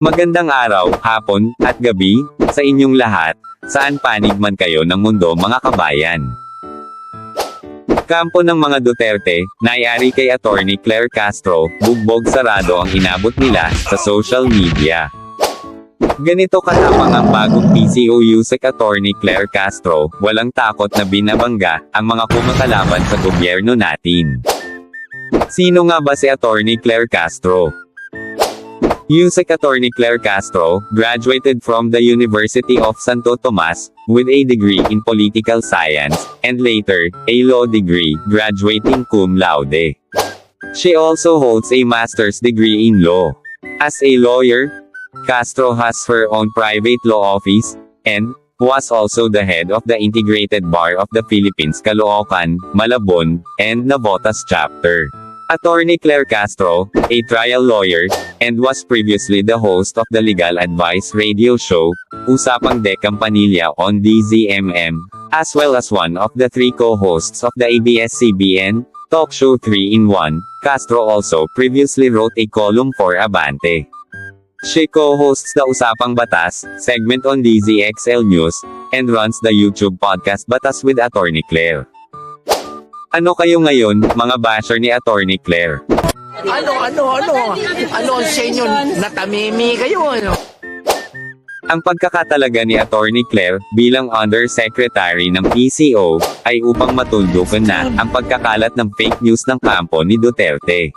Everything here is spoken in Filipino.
Magandang araw, hapon, at gabi, sa inyong lahat, saan panig man kayo ng mundo mga kabayan. Kampo ng mga Duterte, naiari kay Attorney Claire Castro, bugbog sarado ang inabot nila, sa social media. Ganito katapang ang bagong PCOU sa Attorney Claire Castro, walang takot na binabangga, ang mga kumakalaban sa gobyerno natin. Sino nga ba si Attorney Claire Castro? USEC Attorney Claire Castro, graduated from the University of Santo Tomas, with a degree in political science, and later, a law degree, graduating cum laude. She also holds a master's degree in law. As a lawyer, Castro has her own private law office, and was also the head of the Integrated Bar of the Philippines Caloocan, Malabon, and Navotas chapter. Attorney Claire Castro, a trial lawyer, and was previously the host of the legal advice radio show, Usapang De Campanilla on DZMM, as well as one of the 3 co-hosts of the ABS-CBN talk show 3-in-1. Castro also previously wrote a column for Abante. She co-hosts the Usapang Batas segment on DZXL News, and runs the YouTube podcast Batas with Attorney Claire. Ano kayo ngayon, mga basher ni Attorney Claire? Ano ang sa inyo? Natamimi kayo, ano? Ang pagkakatalaga ni Attorney Claire, bilang Undersecretary ng PCO, ay upang matuldukan na, ang pagkakalat ng fake news ng kampo ni Duterte.